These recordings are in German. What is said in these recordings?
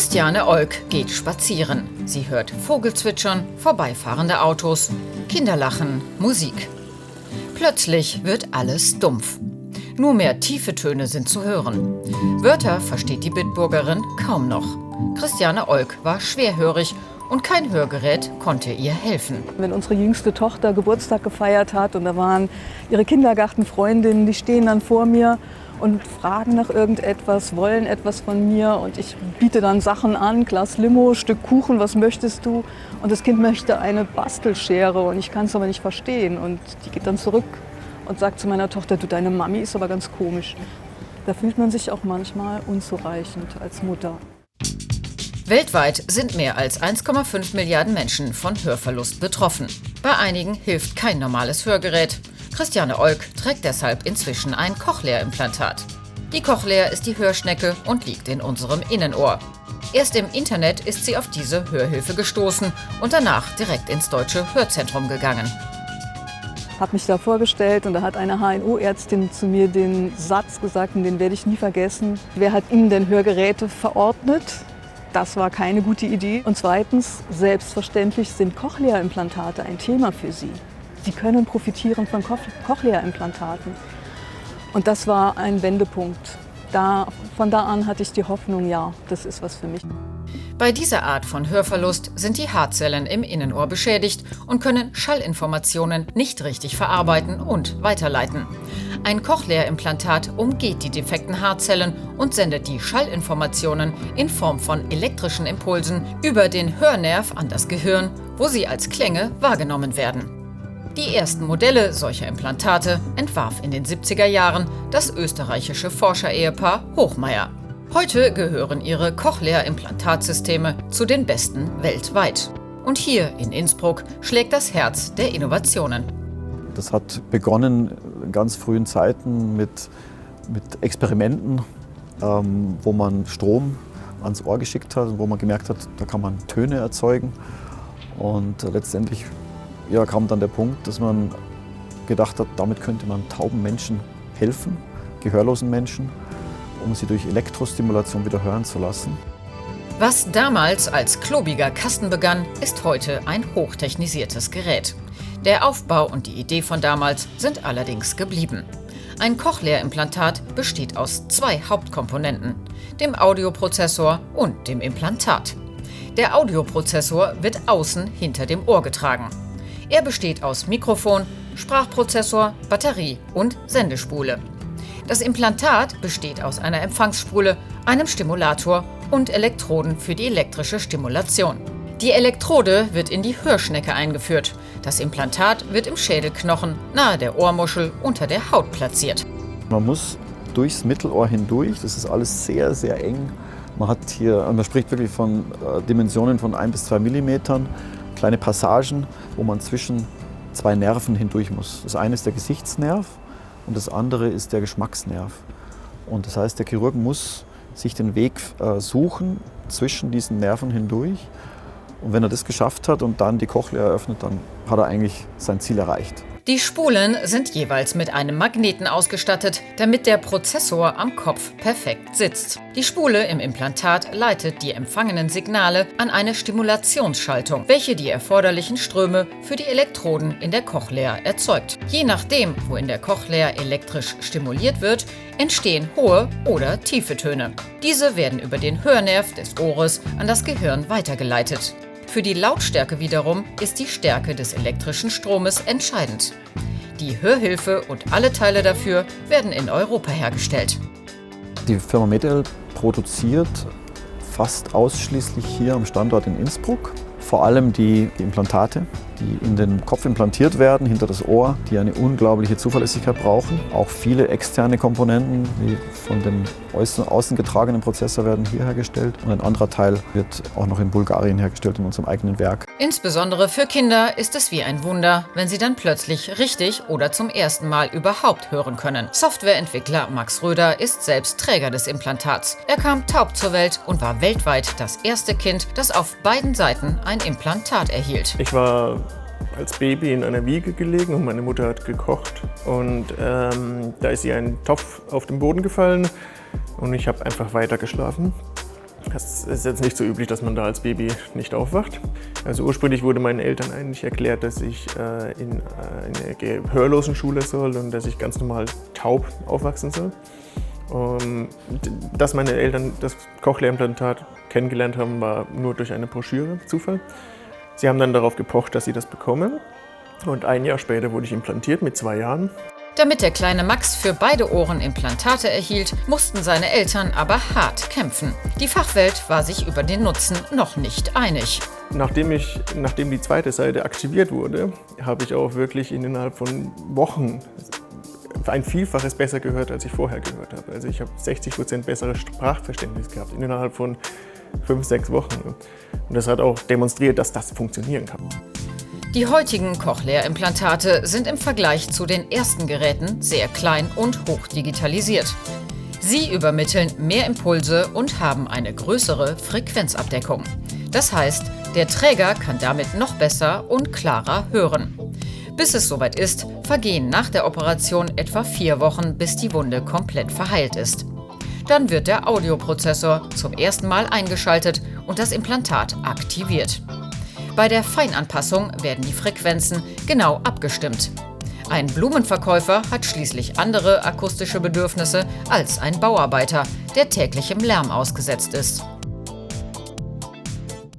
Christiane Olk geht spazieren. Sie hört Vogelzwitschern, vorbeifahrende Autos, Kinderlachen, Musik. Plötzlich wird alles dumpf. Nur mehr tiefe Töne sind zu hören. Wörter versteht die Bitburgerin kaum noch. Christiane Olk war schwerhörig und kein Hörgerät konnte ihr helfen. Wenn unsere jüngste Tochter Geburtstag gefeiert hat und da waren ihre Kindergartenfreundinnen, die stehen dann vor mir und fragen nach irgendetwas, wollen etwas von mir und ich biete dann Sachen an, Glas Limo, Stück Kuchen, was möchtest du? Und das Kind möchte eine Bastelschere und ich kann es aber nicht verstehen und die geht dann zurück und sagt zu meiner Tochter, du, deine Mami ist aber ganz komisch. Da fühlt man sich auch manchmal unzureichend als Mutter. Weltweit sind mehr als 1,5 Milliarden Menschen von Hörverlust betroffen. Bei einigen hilft kein normales Hörgerät. Christiane Olk trägt deshalb inzwischen ein Cochlea-Implantat. Die Cochlea ist die Hörschnecke und liegt in unserem Innenohr. Erst im Internet ist sie auf diese Hörhilfe gestoßen und danach direkt ins Deutsche Hörzentrum gegangen. Habe mich da vorgestellt und da hat eine HNO-Ärztin zu mir den Satz gesagt, und den werde ich nie vergessen. Wer hat Ihnen denn Hörgeräte verordnet? Das war keine gute Idee. Und zweitens, selbstverständlich sind Cochlea-Implantate ein Thema für Sie. Sie können profitieren von Cochlea-Implantaten. Und das war ein Wendepunkt. Von da an hatte ich die Hoffnung, ja, das ist was für mich. Bei dieser Art von Hörverlust sind die Haarzellen im Innenohr beschädigt und können Schallinformationen nicht richtig verarbeiten und weiterleiten. Ein Cochlea-Implantat umgeht die defekten Haarzellen und sendet die Schallinformationen in Form von elektrischen Impulsen über den Hörnerv an das Gehirn, wo sie als Klänge wahrgenommen werden. Die ersten Modelle solcher Implantate entwarf in den 70er Jahren das österreichische Forscherehepaar Hochmeier. Heute gehören ihre Cochlea-Implantatsysteme zu den besten weltweit. Und hier in Innsbruck schlägt das Herz der Innovationen. Das hat begonnen in ganz frühen Zeiten mit Experimenten, wo man Strom ans Ohr geschickt hat und wo man gemerkt hat, da kann man Töne erzeugen. Und letztendlich kam dann der Punkt, dass man gedacht hat, damit könnte man tauben Menschen helfen, gehörlosen Menschen, um sie durch Elektrostimulation wieder hören zu lassen. Was damals als klobiger Kasten begann, ist heute ein hochtechnisiertes Gerät. Der Aufbau und die Idee von damals sind allerdings geblieben. Ein Cochlea-Implantat besteht aus zwei Hauptkomponenten, dem Audioprozessor und dem Implantat. Der Audioprozessor wird außen hinter dem Ohr getragen. Er besteht aus Mikrofon, Sprachprozessor, Batterie und Sendespule. Das Implantat besteht aus einer Empfangsspule, einem Stimulator und Elektroden für die elektrische Stimulation. Die Elektrode wird in die Hörschnecke eingeführt. Das Implantat wird im Schädelknochen nahe der Ohrmuschel unter der Haut platziert. Man muss durchs Mittelohr hindurch, das ist alles sehr, sehr eng. Man spricht wirklich von Dimensionen von 1 bis 2 Millimetern, kleine Passagen, wo man zwischen zwei Nerven hindurch muss. Das eine ist der Gesichtsnerv und das andere ist der Geschmacksnerv. Und das heißt, der Chirurg muss sich den Weg suchen zwischen diesen Nerven hindurch. Und wenn er das geschafft hat und dann die Cochlea eröffnet, dann hat er eigentlich sein Ziel erreicht. Die Spulen sind jeweils mit einem Magneten ausgestattet, damit der Prozessor am Kopf perfekt sitzt. Die Spule im Implantat leitet die empfangenen Signale an eine Stimulationsschaltung, welche die erforderlichen Ströme für die Elektroden in der Cochlea erzeugt. Je nachdem, wo in der Cochlea elektrisch stimuliert wird, entstehen hohe oder tiefe Töne. Diese werden über den Hörnerv des Ohres an das Gehirn weitergeleitet. Für die Lautstärke wiederum ist die Stärke des elektrischen Stromes entscheidend. Die Hörhilfe und alle Teile dafür werden in Europa hergestellt. Die Firma Medel produziert fast ausschließlich hier am Standort in Innsbruck. Vor allem die Implantate, die in den Kopf implantiert werden, hinter das Ohr, die eine unglaubliche Zuverlässigkeit brauchen. Auch viele externe Komponenten, wie von dem außen getragenen Prozessor, werden hier hergestellt. Und ein anderer Teil wird auch noch in Bulgarien hergestellt, in unserem eigenen Werk. Insbesondere für Kinder ist es wie ein Wunder, wenn sie dann plötzlich richtig oder zum ersten Mal überhaupt hören können. Softwareentwickler Max Röder ist selbst Träger des Implantats. Er kam taub zur Welt und war weltweit das erste Kind, das auf beiden Seiten ein Implantat erhielt. Ich war als Baby in einer Wiege gelegen und meine Mutter hat gekocht. Und da ist ihr ein Topf auf den Boden gefallen und ich habe einfach weiter geschlafen. Das ist jetzt nicht so üblich, dass man da als Baby nicht aufwacht. Also ursprünglich wurde meinen Eltern eigentlich erklärt, dass ich in eine Gehörlosenschule soll und dass ich ganz normal taub aufwachsen soll. Dass meine Eltern das Cochlea-Implantat kennengelernt haben, war nur durch eine Broschüre Zufall. Sie haben dann darauf gepocht, dass sie das bekommen. Und ein Jahr später wurde ich implantiert mit 2 Jahren. Damit der kleine Max für beide Ohren Implantate erhielt, mussten seine Eltern aber hart kämpfen. Die Fachwelt war sich über den Nutzen noch nicht einig. Nachdem die zweite Seite aktiviert wurde, habe ich auch wirklich innerhalb von Wochen ein Vielfaches besser gehört, als ich vorher gehört habe. Also ich habe 60% besseres Sprachverständnis gehabt innerhalb von 5-6 Wochen. Und das hat auch demonstriert, dass das funktionieren kann. Die heutigen Cochlea-Implantate sind im Vergleich zu den ersten Geräten sehr klein und hoch digitalisiert. Sie übermitteln mehr Impulse und haben eine größere Frequenzabdeckung. Das heißt, der Träger kann damit noch besser und klarer hören. Bis es soweit ist, vergehen nach der Operation etwa 4 Wochen, bis die Wunde komplett verheilt ist. Dann wird der Audioprozessor zum ersten Mal eingeschaltet und das Implantat aktiviert. Bei der Feinanpassung werden die Frequenzen genau abgestimmt. Ein Blumenverkäufer hat schließlich andere akustische Bedürfnisse als ein Bauarbeiter, der täglichem Lärm ausgesetzt ist.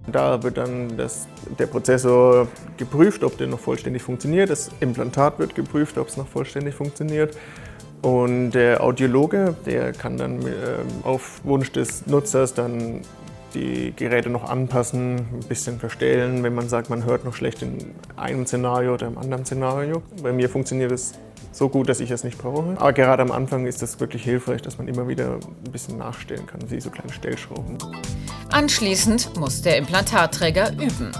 Da wird dann der Prozessor geprüft, ob der noch vollständig funktioniert. Das Implantat wird geprüft, ob es noch vollständig funktioniert. Und der Audiologe, der kann dann auf Wunsch des Nutzers dann die Geräte noch anpassen, ein bisschen verstellen, wenn man sagt, man hört noch schlecht in einem Szenario oder im anderen Szenario. Bei mir funktioniert es so gut, dass ich es nicht brauche. Aber gerade am Anfang ist das wirklich hilfreich, dass man immer wieder ein bisschen nachstellen kann, wie so kleine Stellschrauben. Anschließend muss der Implantatträger üben.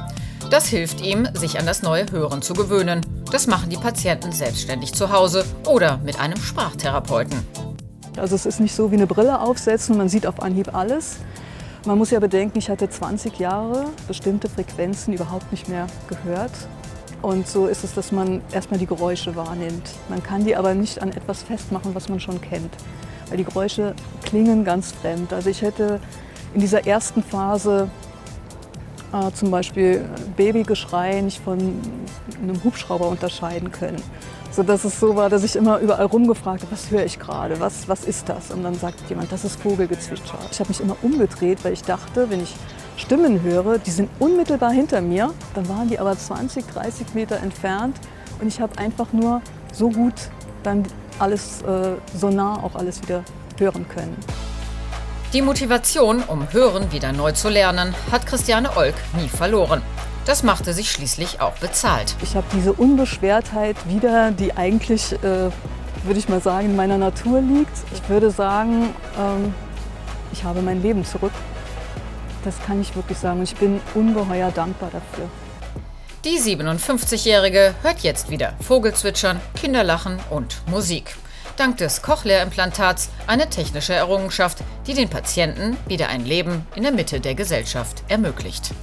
Das hilft ihm, sich an das neue Hören zu gewöhnen. Das machen die Patienten selbstständig zu Hause oder mit einem Sprachtherapeuten. Also es ist nicht so wie eine Brille aufsetzen und man sieht auf Anhieb alles. Man muss ja bedenken, ich hatte 20 Jahre bestimmte Frequenzen überhaupt nicht mehr gehört. Und so ist es, dass man erstmal die Geräusche wahrnimmt. Man kann die aber nicht an etwas festmachen, was man schon kennt. Weil die Geräusche klingen ganz fremd. Also ich hätte in dieser ersten Phase zum Beispiel Babygeschrei nicht von einem Hubschrauber unterscheiden können. Sodass es so war, dass ich immer überall rumgefragt habe, was höre ich gerade, was ist das? Und dann sagt jemand, das ist Vogelgezwitscher. Ich habe mich immer umgedreht, weil ich dachte, wenn ich Stimmen höre, die sind unmittelbar hinter mir, dann waren die aber 20, 30 Meter entfernt und ich habe einfach nur so gut dann alles so nah auch alles wieder hören können. Die Motivation, um Hören wieder neu zu lernen, hat Christiane Olk nie verloren. Das machte sich schließlich auch bezahlt. Ich habe diese Unbeschwertheit wieder, die eigentlich, würde ich mal sagen, in meiner Natur liegt. Ich würde sagen, ich habe mein Leben zurück. Das kann ich wirklich sagen. Und ich bin ungeheuer dankbar dafür. Die 57-Jährige hört jetzt wieder Vogelzwitschern, Kinderlachen und Musik. Dank des Cochlea-Implantats eine technische Errungenschaft, die den Patienten wieder ein Leben in der Mitte der Gesellschaft ermöglicht.